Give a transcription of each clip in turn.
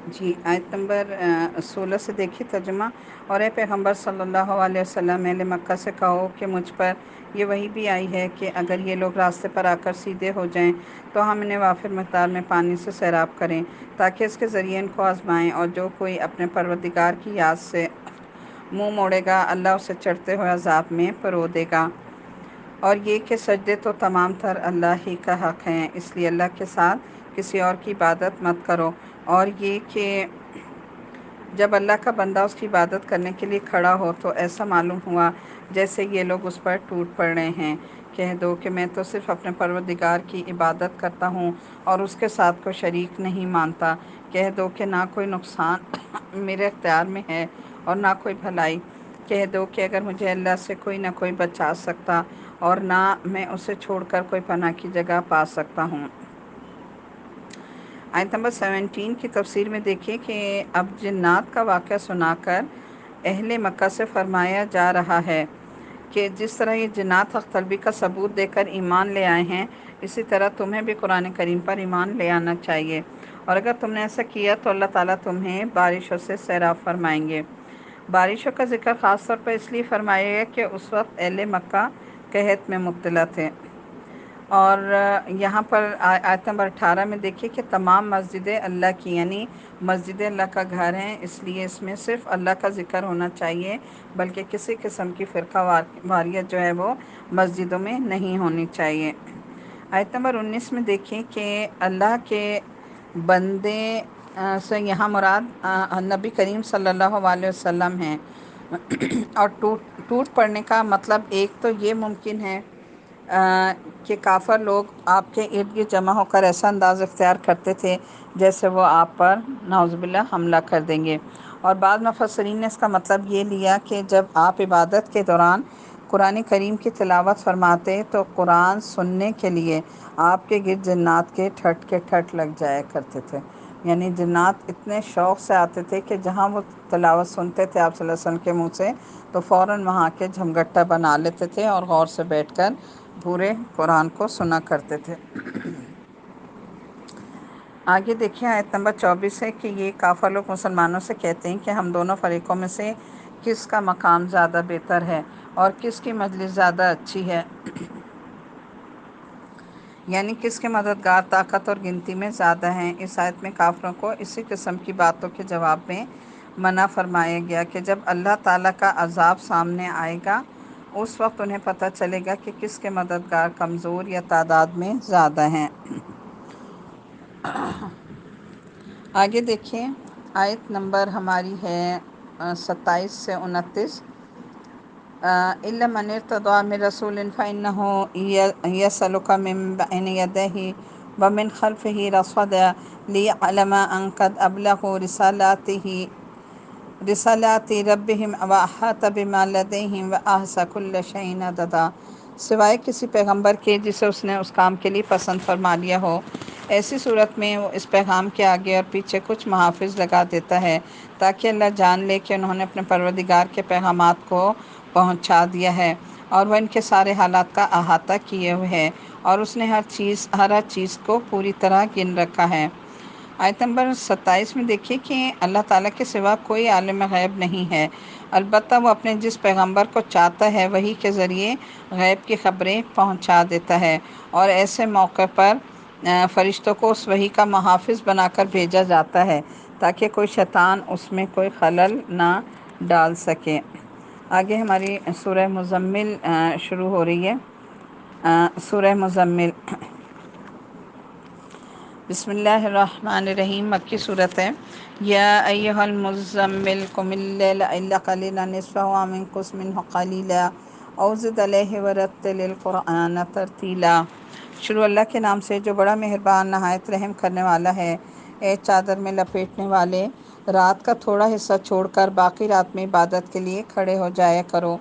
جی، آیت نمبر 16 سے دیکھیے ترجمہ۔ اور اے پیغمبر صلی اللہ علیہ وسلم، اہل مکہ سے کہو کہ مجھ پر یہ وحی بھی آئی ہے کہ اگر یہ لوگ راستے پر آ کر سیدھے ہو جائیں تو ہم انہیں وافر مقدار میں پانی سے سیراب کریں تاکہ اس کے ذریعے ان کو آزمائیں، اور جو کوئی اپنے پروردگار کی یاد سے منہ موڑے گا اللہ اسے چڑھتے ہوئے عذاب میں پرو دے گا۔ اور یہ کہ سجدے تو تمام تر اللہ ہی کا حق ہیں، اس لیے اللہ کے ساتھ کسی اور کی عبادت مت کرو۔ اور یہ کہ جب اللہ کا بندہ اس کی عبادت کرنے کے لیے کھڑا ہو تو ایسا معلوم ہوا جیسے یہ لوگ اس پر ٹوٹ پڑ رہے ہیں۔ کہہ دو کہ میں تو صرف اپنے پروردگار کی عبادت کرتا ہوں اور اس کے ساتھ کوئی شریک نہیں مانتا۔ کہہ دو کہ نہ کوئی نقصان میرے اختیار میں ہے اور نہ کوئی بھلائی۔ کہہ دو کہ اگر مجھے اللہ سے کوئی نہ کوئی بچا سکتا اور نہ میں اسے چھوڑ کر کوئی پناہ کی جگہ پا سکتا ہوں۔ آیت نمبر 17 کی تفسیر میں دیکھیں کہ اب جنات کا واقعہ سنا کر اہل مکہ سے فرمایا جا رہا ہے کہ جس طرح یہ جنات حق طلبی کا ثبوت دے کر ایمان لے آئے ہیں، اسی طرح تمہیں بھی قرآن کریم پر ایمان لے آنا چاہیے، اور اگر تم نے ایسا کیا تو اللہ تعالیٰ تمہیں بارشوں سے سیراب فرمائیں گے۔ بارشوں کا ذکر خاص طور پر اس لیے فرمایا گیا کہ اس وقت اہل مکہ قحط میں مبتلا تھے۔ اور یہاں پر آیت نمبر 18 میں دیکھیے کہ تمام مسجدیں اللہ کی، یعنی مسجد اللہ کا گھر ہیں، اس لیے اس میں صرف اللہ کا ذکر ہونا چاہیے، بلکہ کسی قسم کی فرقہ واریت جو ہے وہ مسجدوں میں نہیں ہونی چاہیے۔ آیت نمبر 19 میں دیکھیں کہ اللہ کے بندے سے یہاں مراد نبی کریم صلی اللہ علیہ وسلم ہیں۔ اور ٹوٹ پڑنے کا مطلب ایک تو یہ ممکن ہے کہ کافر لوگ آپ کے ارد گرد جمع ہو کر ایسا انداز اختیار کرتے تھے جیسے وہ آپ پر نعوذ باللہ حملہ کر دیں گے۔ اور بعض مفسرین نے اس کا مطلب یہ لیا کہ جب آپ عبادت کے دوران قرآن کریم کی تلاوت فرماتے تو قرآن سننے کے لیے آپ کے گرد جنات کے ٹھٹ لگ جایا کرتے تھے، یعنی جنات اتنے شوق سے آتے تھے کہ جہاں وہ تلاوت سنتے تھے آپ صلی اللہ علیہ وسلم کے منہ سے تو فوراً وہاں کے جھمگٹا بنا لیتے تھے اور غور سے بیٹھ کر پورے قرآن کو سنا کرتے تھے۔ آگے دیکھیں آیت نمبر 24 ہے کہ یہ کافر لوگ مسلمانوں سے کہتے ہیں کہ ہم دونوں فریقوں میں سے کس کا مقام زیادہ بہتر ہے اور کس کی مجلس زیادہ اچھی ہے، یعنی کس کے مددگار طاقت اور گنتی میں زیادہ ہیں۔ اس آیت میں کافروں کو اسی قسم کی باتوں کے جواب میں منع فرمایا گیا کہ جب اللہ تعالیٰ کا عذاب سامنے آئے گا اس وقت انہیں پتہ چلے گا کہ کس کے مددگار کمزور یا تعداد میں زیادہ ہیں۔ آگے دیکھیں آیت نمبر ہماری ہے 27 سے 29۔ إِلَّا مَنِ ارْتَضَىٰ مِن رَّسُولٍ فَإِنَّهُ يَسْلُكُ مِن بَيْنِ يَدَيْهِ وَمِنْ خَلْفِهِ رَصَدًا لِّيَعْلَمَ أَن قَدْ أَبْلَغُوا رِسَالَاتِ رَبِّهِمْ وَأَحَاطَ بِمَا لَدَيْهِمْ وَأَحْصَىٰ كُلَّ شَيْءٍ عَدَدًا۔ سوائے کسی پیغمبر کے جسے اس نے اس کام کے لیے پسند فرما لیا ہو، ایسی صورت میں وہ اس پیغام کے آگے اور پیچھے کچھ محافظ لگا دیتا ہے تاکہ اللہ جان لے کہ انہوں نے اپنے پروردگار کے پیغامات کو پہنچا دیا ہے اور وہ ان کے سارے حالات کا احاطہ کیے ہوئے ہے، اور اس نے ہر چیز کو پوری طرح گن رکھا ہے۔ آیت نمبر 27 میں دیکھیے کہ اللہ تعالیٰ کے سوا کوئی عالم غیب نہیں ہے، البتہ وہ اپنے جس پیغمبر کو چاہتا ہے وہی کے ذریعے غیب کی خبریں پہنچا دیتا ہے، اور ایسے موقع پر فرشتوں کو اس وحی کا محافظ بنا کر بھیجا جاتا ہے تاکہ کوئی شیطان اس میں کوئی خلل نہ ڈال سکے۔ آگے ہماری سورہ مزمل شروع ہو رہی ہے۔ سورہ مزمل بسم اللہ الرحمن الرحیم، مکی صورت ہے۔ یا ایھا المزمل قم اللیل الا قلیلا نصفہ او انقص منہ قلیلا او زد علیہ ورتل القرآن ترتیلا۔ شروع اللہ کے نام سے جو بڑا مہربان نہایت رحم کرنے والا ہے۔ اے چادر میں لپیٹنے والے، رات کا تھوڑا حصہ چھوڑ کر باقی رات میں عبادت کے لیے کھڑے ہو جایا کرو۔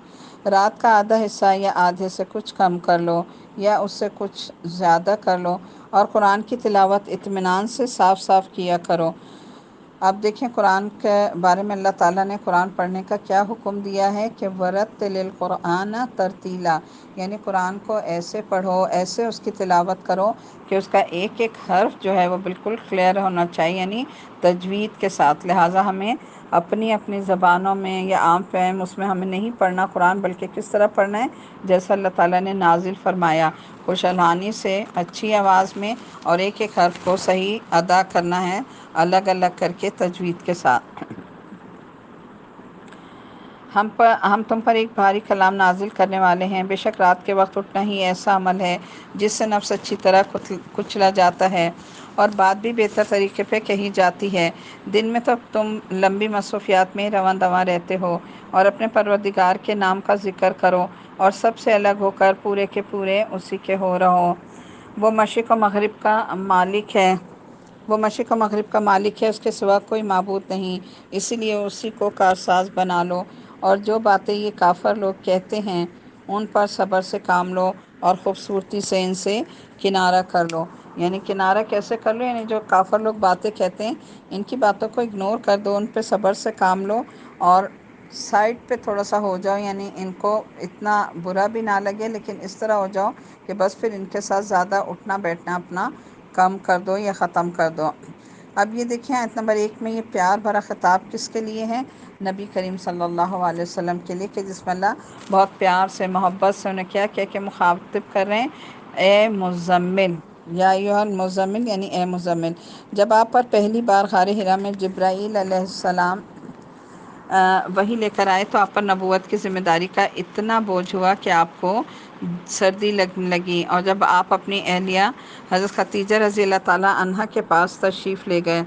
رات کا آدھا حصہ یا آدھے سے کچھ کم کر لو یا اس سے کچھ زیادہ کر لو، اور قرآن کی تلاوت اطمینان سے صاف صاف کیا کرو۔ اب دیکھیں قرآن کے بارے میں اللہ تعالیٰ نے قرآن پڑھنے کا کیا حکم دیا ہے کہ ورتل القرآن ترتیلا، یعنی قرآن کو ایسے پڑھو، ایسے اس کی تلاوت کرو کہ اس کا ایک ایک حرف جو ہے وہ بالکل کلیئر ہونا چاہیے، یعنی تجوید کے ساتھ۔ لہٰذا ہمیں اپنی اپنی زبانوں میں یا عام فہم اس میں ہمیں نہیں پڑھنا قرآن، بلکہ کس طرح پڑھنا ہے جیسا اللہ تعالیٰ نے نازل فرمایا، خوش الحانی سے، اچھی آواز میں، اور ایک ایک حرف کو صحیح ادا کرنا ہے، الگ الگ کر کے تجوید کے ساتھ۔ ہم تم پر ایک بھاری کلام نازل کرنے والے ہیں، بے شک رات کے وقت اٹھنا ہی ایسا عمل ہے جس سے نفس اچھی طرح کچلا جاتا ہے اور بات بھی بہتر طریقے پہ کہی جاتی ہے۔ دن میں تو تم لمبی مصروفیات میں رواں دواں رہتے ہو، اور اپنے پروردگار کے نام کا ذکر کرو اور سب سے الگ ہو کر پورے کے پورے اسی کے ہو رہو۔ وہ مشرق و مغرب کا مالک ہے، وہ مشرق و مغرب کا مالک ہے، اس کے سوا کوئی معبود نہیں، اسی لیے اسی کو کارساز بنا لو، اور جو باتیں یہ کافر لوگ کہتے ہیں ان پر صبر سے کام لو اور خوبصورتی سے ان سے کنارہ کر لو۔ یعنی کنارہ کیسے کر لو؟ یعنی جو کافر لوگ باتیں کہتے ہیں ان کی باتوں کو اگنور کر دو، ان پہ صبر سے کام لو اور سائڈ پہ تھوڑا سا ہو جاؤ، یعنی ان کو اتنا برا بھی نہ لگے، لیکن اس طرح ہو جاؤ کہ بس پھر ان کے ساتھ زیادہ اٹھنا بیٹھنا اپنا کم کر دو یا ختم کر دو۔ اب یہ دیکھیں آیت نمبر 1 میں یہ پیار بھرا خطاب کس کے لیے ہے؟ نبی کریم صلی اللہ علیہ وسلم کے لیے، کہ جس میں اللہ بہت پیار سے، محبت سے انہیں کیا کہہ کے مخاطب کر رہے ہیں، اے مزمل، یا ایھا المزمل، یعنی اے مزمل۔ جب آپ پر پہلی بار غار حرا میں جبرائیل علیہ السلام وحی لے کر آئے تو آپ پر نبوت کی ذمہ داری کا اتنا بوجھ ہوا کہ آپ کو سردی لگنے لگی، اور جب آپ اپنی اہلیہ حضرت خدیجہ رضی اللہ تعالیٰ عنہا کے پاس تشریف لے گئے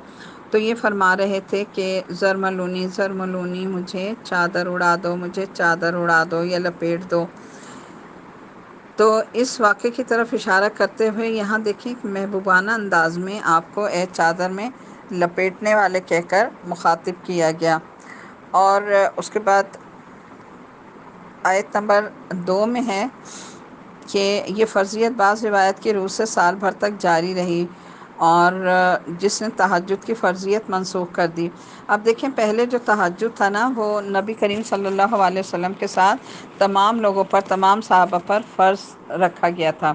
تو یہ فرما رہے تھے کہ زرملونی زرملونی، مجھے چادر اڑا دو، مجھے چادر اڑا دو یا لپیٹ دو۔ تو اس واقعے کی طرف اشارہ کرتے ہوئے یہاں دیکھیں کہ محبوبانہ انداز میں آپ کو اے چادر میں لپیٹنے والے کہہ کر مخاطب کیا گیا۔ اور اس کے بعد آیت نمبر 2 میں ہے کہ یہ فرضیت بعض روایت کی روح سے سال بھر تک جاری رہی، اور جس نے تہجد کی فرضیت منسوخ کر دی۔ اب دیکھیں پہلے جو تہجد تھا نا وہ نبی کریم صلی اللہ علیہ وسلم کے ساتھ تمام لوگوں پر، تمام صحابہ پر فرض رکھا گیا تھا،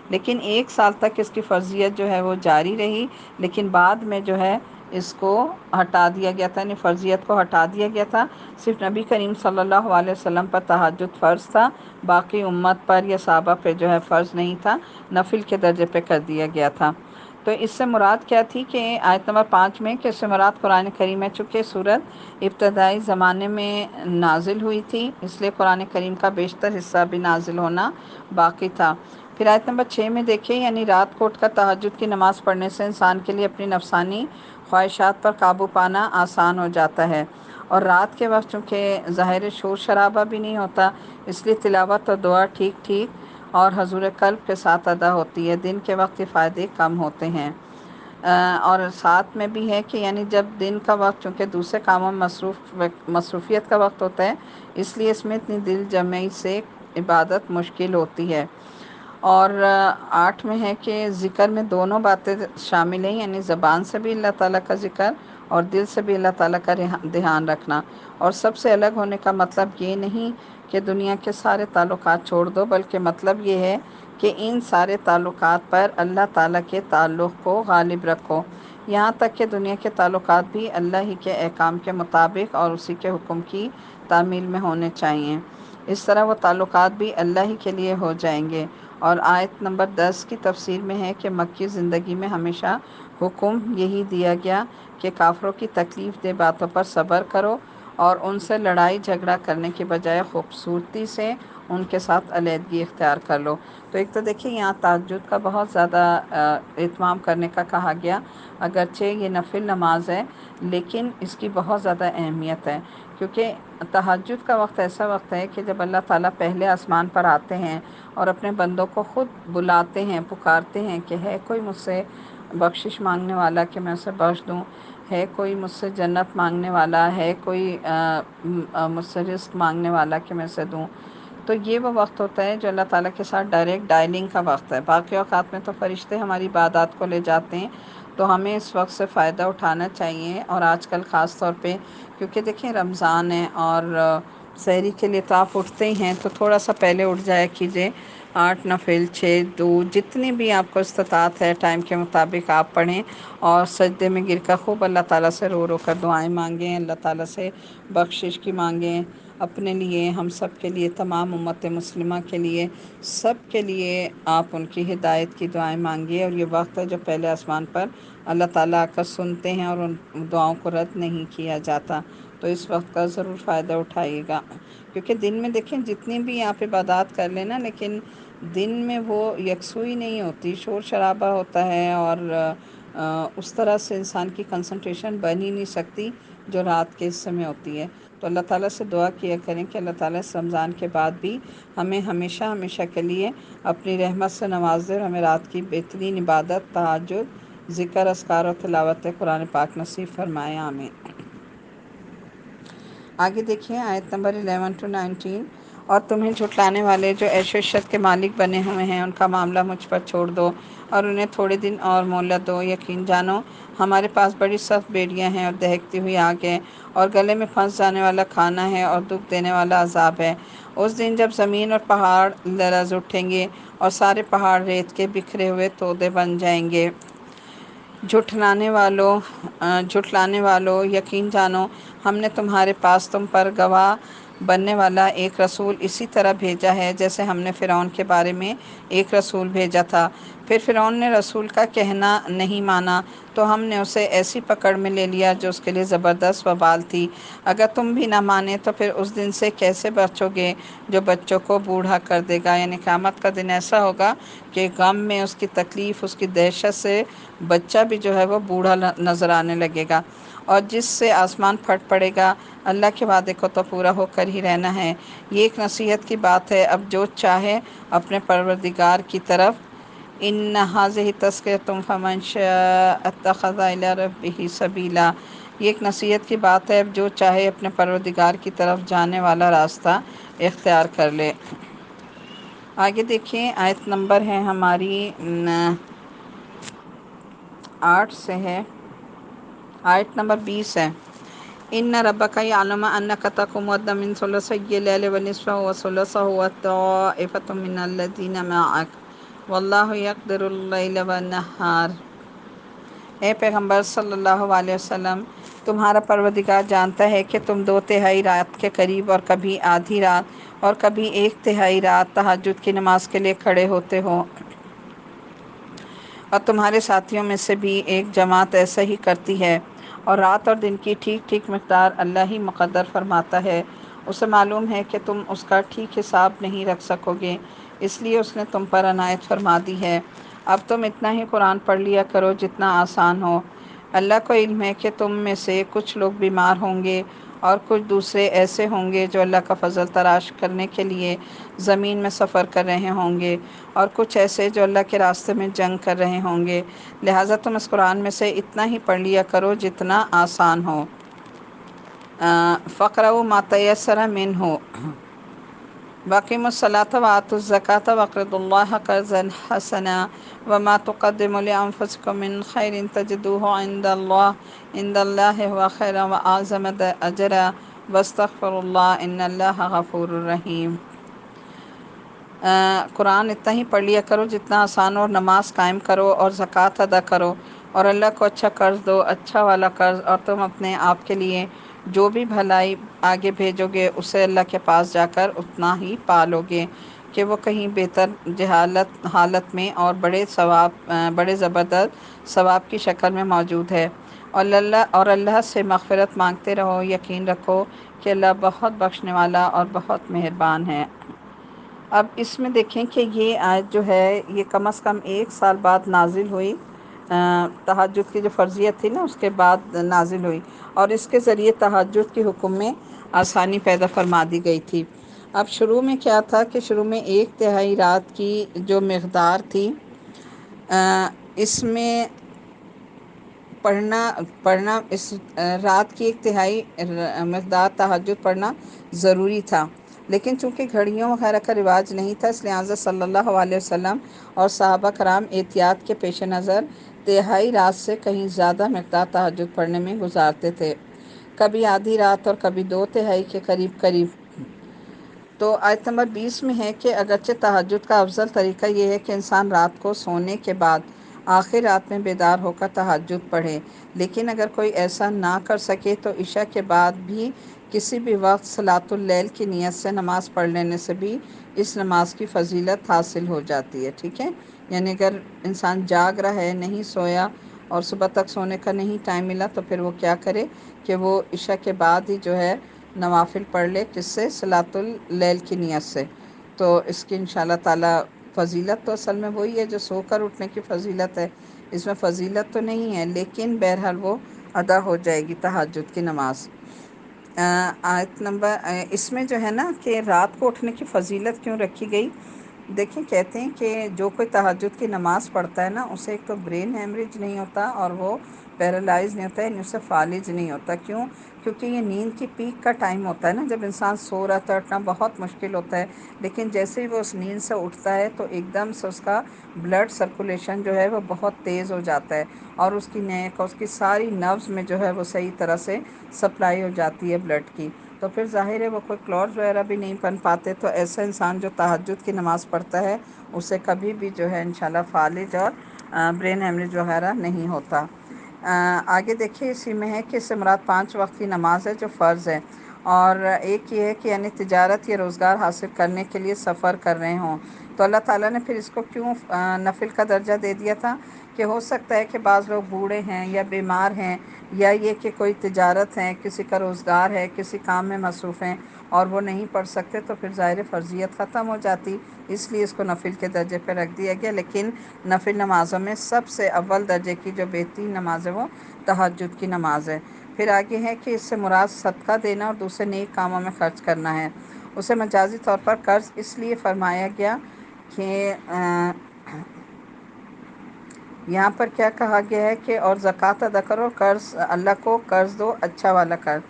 لیکن 1 سال تک اس کی فرضیت جو ہے وہ جاری رہی، لیکن بعد میں جو ہے اس کو ہٹا دیا گیا تھا، یعنی فرضیت کو ہٹا دیا گیا تھا۔ صرف نبی کریم صلی اللہ علیہ وسلم پر تہجد فرض تھا، باقی امت پر یا صحابہ پہ جو ہے فرض نہیں تھا، نفل کے درجے پہ کر دیا گیا تھا۔ تو اس سے مراد کیا تھی کہ آیت نمبر 5 میں کہ اس سے مراد قرآن کریم ہے، چونکہ سورت ابتدائی زمانے میں نازل ہوئی تھی اس لیے قرآن کریم کا بیشتر حصہ بھی نازل ہونا باقی تھا۔ پھر آیت نمبر 6 میں دیکھیں، یعنی رات کو اٹھ کر تہجد کی نماز پڑھنے سے انسان کے لیے اپنی نفسانی خواہشات پر قابو پانا آسان ہو جاتا ہے، اور رات کے وقت چونکہ ظاہر شور شرابہ بھی نہیں ہوتا، اس لیے تلاوت اور دعا ٹھیک ٹھیک اور حضور قلب کے ساتھ ادا ہوتی ہے۔ دن کے وقت یہ فائدے کم ہوتے ہیں۔ اور ساتھ میں بھی ہے کہ یعنی جب دن کا وقت چونکہ دوسرے کاموں میں مصروفیت کا وقت ہوتا ہے، اس لیے اس میں اتنی دل جمعی سے عبادت مشکل ہوتی ہے۔ اور 8 میں ہے کہ ذکر میں دونوں باتیں شامل ہیں، یعنی زبان سے بھی اللہ تعالیٰ کا ذکر اور دل سے بھی اللہ تعالیٰ کا دھیان رکھنا، اور سب سے الگ ہونے کا مطلب یہ نہیں کہ دنیا کے سارے تعلقات چھوڑ دو، بلکہ مطلب یہ ہے کہ ان سارے تعلقات پر اللہ تعالیٰ کے تعلق کو غالب رکھو، یہاں تک کہ دنیا کے تعلقات بھی اللہ ہی کے احکام کے مطابق اور اسی کے حکم کی تعمیل میں ہونے چاہئیں، اس طرح وہ تعلقات بھی اللہ ہی کے لیے ہو جائیں گے۔ اور آیت نمبر 10 کی تفسیر میں ہے کہ مکی زندگی میں ہمیشہ حکم یہی دیا گیا کہ کافروں کی تکلیف دہ باتوں پر صبر کرو اور ان سے لڑائی جھگڑا کرنے کی بجائے خوبصورتی سے ان کے ساتھ علیحدگی اختیار کر لو۔ تو ایک تو دیکھیں یہاں تہجد کا بہت زیادہ اہتمام کرنے کا کہا گیا، اگرچہ یہ نفل نماز ہے لیکن اس کی بہت زیادہ اہمیت ہے، کیونکہ تہجد کا وقت ایسا وقت ہے کہ جب اللہ تعالیٰ پہلے آسمان پر آتے ہیں اور اپنے بندوں کو خود بلاتے ہیں، پکارتے ہیں کہ ہے کوئی مجھ سے بخشش مانگنے والا کہ میں اسے بخش دوں، ہے کوئی مجھ سے جنت مانگنے والا، ہے کوئی مجھ سے رزق مانگنے والا کہ میں اسے دوں۔ تو یہ وہ وقت ہوتا ہے جو اللہ تعالیٰ کے ساتھ ڈائریکٹ ڈائلنگ کا وقت ہے۔ باقی اوقات میں تو فرشتے ہماری عبادات کو لے جاتے ہیں، تو ہمیں اس وقت سے فائدہ اٹھانا چاہیے، اور آج کل خاص طور پہ کیونکہ دیکھیں رمضان ہے، اور سحری کے لیے تو آپ اٹھتے ہی ہیں، تو تھوڑا سا پہلے اٹھ جایا کیجیے، 8 نفل 6 دو جتنی بھی آپ کو استطاعت ہے ٹائم کے مطابق آپ پڑھیں، اور سجدے میں گر کر خوب اللہ تعالیٰ سے رو رو کر دعائیں مانگیں، اللہ تعالیٰ سے بخشش کی مانگیں، اپنے لیے، ہم سب کے لیے، تمام امت مسلمہ کے لیے، سب کے لیے آپ ان کی ہدایت کی دعائیں مانگیے۔ اور یہ وقت ہے جو پہلے آسمان پر اللہ تعالیٰ آ کر سنتے ہیں، اور ان دعاؤں کو رد نہیں کیا جاتا، تو اس وقت کا ضرور فائدہ اٹھائیے گا، کیونکہ دن میں دیکھیں جتنی بھی آپ عبادات کر لینا، لیکن دن میں وہ یکسوئی نہیں ہوتی، شور شرابہ ہوتا ہے، اور اس طرح سے انسان کی کنسنٹریشن بن ہی نہیں سکتی جو رات کے حصے میں ہوتی ہے۔ تو اللہ تعالیٰ سے دعا کیا کریں کہ اللہ تعالیٰ اس رمضان کے بعد بھی ہمیں ہمیشہ ہمیشہ کے لیے اپنی رحمت سے نواز دے، اور ہمیں رات کی بہترین عبادت، تہجد، ذکر، اذکار و تلاوت قرآن پاک نصیب فرمائے، آمین۔ آگے دیکھیے آیت نمبر 11 to 19، اور تمہیں جھٹلانے والے جو عیش و عشرت کے مالک بنے ہوئے ہیں، ان کا معاملہ مجھ پر چھوڑ دو، اور انہیں تھوڑے دن اور مہلت دو، یقین جانو ہمارے پاس بڑی سخت بیڑیاں ہیں، اور دہکتی ہوئی آگ ہے، اور گلے میں پھنس جانے والا کھانا ہے، اور دکھ دینے والا عذاب ہے۔ اس دن جب زمین اور پہاڑ لرز اٹھیں گے، اور سارے پہاڑ ریت کے بکھرے ہوئے تودے بن جائیں گے۔ جھٹلانے والو، یقین جانو ہم نے تمہارے پاس تم پر گواہ بننے والا ایک رسول اسی طرح بھیجا ہے جیسے ہم نے فرعون کے بارے میں ایک رسول بھیجا تھا۔ پھر فرعون نے رسول کا کہنا نہیں مانا، تو ہم نے اسے ایسی پکڑ میں لے لیا جو اس کے لیے زبردست وبال تھی۔ اگر تم بھی نہ مانے تو پھر اس دن سے کیسے بچو گے جو بچوں کو بوڑھا کر دے گا، یعنی قیامت کا دن ایسا ہوگا کہ غم میں، اس کی تکلیف، اس کی دہشت سے بچہ بھی جو ہے وہ بوڑھا نظر آنے لگے گا، اور جس سے آسمان پھٹ پڑے گا۔ اللہ کے وعدے کو تو پورا ہو کر ہی رہنا ہے۔ یہ ایک نصیحت کی بات ہے، اب جو چاہے اپنے پروردگار کی طرف، ان ھذہ تذکرۃ فمن شاء اتخذ الی ربہ سبیلا، یہ ایک نصیحت کی بات ہے، اب جو چاہے اپنے پروردگار کی طرف جانے والا راستہ اختیار کر لے۔ آگے دیکھیں آیت نمبر ہے ہماری 8 سے ہے، آیت نمبر 20 ہے۔ ان ربک یعلم انک تقوم ادنی من ثلثی اللیل ونصفہ وثلثہ وطائفۃ من الذین معک واللہ یقدر اللیل والنہار۔ اے پیغمبر صلی اللہ علیہ وسلم، تمہارا پروردگار جانتا ہے کہ تم 2/3 رات کے قریب، اور کبھی آدھی رات، اور کبھی 1/3 رات تہجد کی نماز کے لیے کھڑے ہوتے ہو، اور تمہارے ساتھیوں میں سے بھی ایک جماعت ایسا ہی کرتی ہے، اور رات اور دن کی ٹھیک ٹھیک مقدار اللہ ہی مقرر فرماتا ہے۔ اسے معلوم ہے کہ تم اس کا ٹھیک حساب نہیں رکھ سکو گے، اس لیے اس نے تم پر عنایت فرما دی ہے۔ اب تم اتنا ہی قرآن پڑھ لیا کرو جتنا آسان ہو۔ اللہ کو علم ہے کہ تم میں سے کچھ لوگ بیمار ہوں گے، اور کچھ دوسرے ایسے ہوں گے جو اللہ کا فضل تلاش کرنے کے لیے زمین میں سفر کر رہے ہوں گے، اور کچھ ایسے جو اللہ کے راستے میں جنگ کر رہے ہوں گے، لہٰذا تم اس قرآن میں سے اتنا ہی پڑھ لیا کرو جتنا آسان ہو۔ فَاقْرَؤْا مَا تَيَسَّرَ مِنْهُ وَأَقِیمُوا الصَّلَاةَ وَآتُوا الزَّکَاةَ وَاقْرِضُوا اللَّهَ قَرْضًا حَسَنًا وَمَا تُقَدِّمُوا لِأَنفُسِکُم مِّن خَیْرٍ تَجِدُوهُ عِندَ اللَّهِ هُوَ خَیْرًا وَأَعْظَمَ أَجْرًا وَاسْتَغْفِرُوا اللَّهَ إِنَّ اللَّهَ غَفُورٌ رَحِیمٌ۔ قرآن اتنا ہی پڑھ لیا کرو جتنا آسان ہو، اور نماز قائم کرو، اور زکوٰۃ ادا کرو، اور اللہ کو اچھا قرض دو، اچھا والا قرض، اور تم اپنے آپ کے لیے جو بھی بھلائی آگے بھیجو گے اسے اللہ کے پاس جا کر اتنا ہی پالو گے کہ وہ کہیں بہتر حالت میں اور بڑے زبردست ثواب کی شکل میں موجود ہے۔ اور اللہ سے مغفرت مانگتے رہو، یقین رکھو کہ اللہ بہت بخشنے والا اور بہت مہربان ہے۔ اب اس میں دیکھیں کہ یہ آیت جو ہے یہ کم از کم 1 سال بعد نازل ہوئی، تہجد کی جو فرضیت تھی نا اس کے بعد نازل ہوئی، اور اس کے ذریعے تہجد کے حکم میں آسانی پیدا فرما دی گئی تھی۔ اب شروع میں کیا تھا کہ شروع میں 1/3 رات کی جو مقدار تھی، اس میں پڑھنا اس رات کی 1/3 مقدار تہجد پڑھنا ضروری تھا، لیکن چونکہ گھڑیوں وغیرہ کا رواج نہیں تھا، اس لحاظ صلی اللہ علیہ وسلم اور صحابہ کرام احتیاط کے پیش نظر تہائی رات سے کہیں زیادہ مقدار تہجد پڑھنے میں گزارتے تھے، کبھی آدھی رات اور کبھی 2/3 کے قریب قریب۔ تو آیت نمبر 20 میں ہے کہ اگرچہ تہجد کا افضل طریقہ یہ ہے کہ انسان رات کو سونے کے بعد آخر رات میں بیدار ہو کر تہجد پڑھے، لیکن اگر کوئی ایسا نہ کر سکے تو عشاء کے بعد بھی کسی بھی وقت صلاۃ اللیل کی نیت سے نماز پڑھ لینے سے بھی اس نماز کی فضیلت حاصل ہو جاتی ہے، ٹھیک ہے۔ یعنی اگر انسان جاگ رہا ہے، نہیں سویا اور صبح تک سونے کا نہیں ٹائم ملا، تو پھر وہ کیا کرے کہ وہ عشاء کے بعد ہی جو ہے نوافل پڑھ لے، کس سے؟ صلاۃ اللیل کی نیت سے۔ تو اس کی انشاءاللہ تعالی فضیلت تو اصل میں وہی ہے جو سو کر اٹھنے کی فضیلت ہے، اس میں فضیلت تو نہیں ہے، لیکن بہرحال وہ ادا ہو جائے گی تہجد کی نماز۔ آیت نمبر اس میں جو ہے نا کہ رات کو اٹھنے کی فضیلت کیوں رکھی گئی؟ دیکھیں، کہتے ہیں کہ جو کوئی تہجد کی نماز پڑھتا ہے نا، اسے ایک تو برین ہیمریج نہیں ہوتا اور وہ پیرالائز نہیں ہوتا ہے، یعنی اسے فالج نہیں ہوتا۔ کیوں؟ کیونکہ یہ نیند کی پیک کا ٹائم ہوتا ہے نا، جب انسان سو رہا تھا، اٹھنا بہت مشکل ہوتا ہے، لیکن جیسے ہی وہ اس نیند سے اٹھتا ہے تو ایک دم سے اس کا بلڈ سرکولیشن جو ہے وہ بہت تیز ہو جاتا ہے، اور اس کی نیک اور اس کی ساری نروز میں جو ہے وہ صحیح طرح سے سپلائی ہو جاتی ہے بلڈ کی، تو پھر ظاہر ہے وہ کوئی کلوٹس وغیرہ بھی نہیں بن پاتے۔ تو ایسا انسان جو تہجد کی نماز پڑھتا ہے اسے کبھی بھی جو ہے انشاءاللہ فالج اور برین ہیمریج وغیرہ نہیں ہوتا۔ آگے دیکھیے اسی میں ہے کہ اس سے مراد 5 وقت کی نماز ہے جو فرض ہے، اور ایک یہ ہے کہ یعنی تجارت یا روزگار حاصل کرنے کے لیے سفر کر رہے ہوں، تو اللہ تعالیٰ نے پھر اس کو کیوں نفل کا درجہ دے دیا تھا؟ کہ ہو سکتا ہے کہ بعض لوگ بوڑھے ہیں یا بیمار ہیں، یا یہ کہ کوئی تجارت ہے، کسی کا روزگار ہے، کسی کام میں مصروف ہیں اور وہ نہیں پڑھ سکتے، تو پھر ظاہر فرضیت ختم ہو جاتی، اس لیے اس کو نفل کے درجے پہ رکھ دیا گیا۔ لیکن نفل نمازوں میں سب سے اول درجے کی جو بہترین نماز ہے وہ تہجد کی نماز ہے۔ پھر آگے ہے کہ اس سے مراد صدقہ دینا اور دوسرے نیک کاموں میں خرچ کرنا ہے۔ اسے مجازی طور پر قرض اس لیے فرمایا گیا کہ یہاں پر کیا کہا گیا ہے کہ اور زکوٰۃ ادا کرو، قرض اللہ کو قرض دو، اچھا والا قرض۔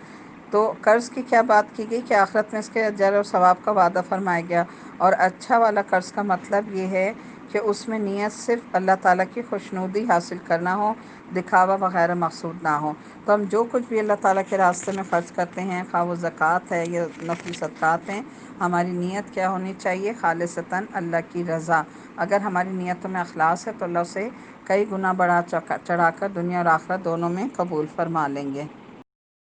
تو قرض کی کیا بات کی گئی کہ آخرت میں اس کے اجر اور ثواب کا وعدہ فرمایا گیا، اور اچھا والا قرض کا مطلب یہ ہے کہ اس میں نیت صرف اللہ تعالیٰ کی خوشنودی حاصل کرنا ہو، دکھاوا وغیرہ مقصود نہ ہو۔ تو ہم جو کچھ بھی اللہ تعالیٰ کے راستے میں خرچ کرتے ہیں، خواہ وہ زکوٰۃ ہے یا نفلی صدقات ہیں، ہماری نیت کیا ہونی چاہیے؟ خالصتاً اللہ کی رضا۔ اگر ہماری نیتوں میں اخلاص ہے تو اللہ اسے کئی گنا بڑھا چڑھا کر دنیا اور آخرت دونوں میں قبول فرما لیں گے۔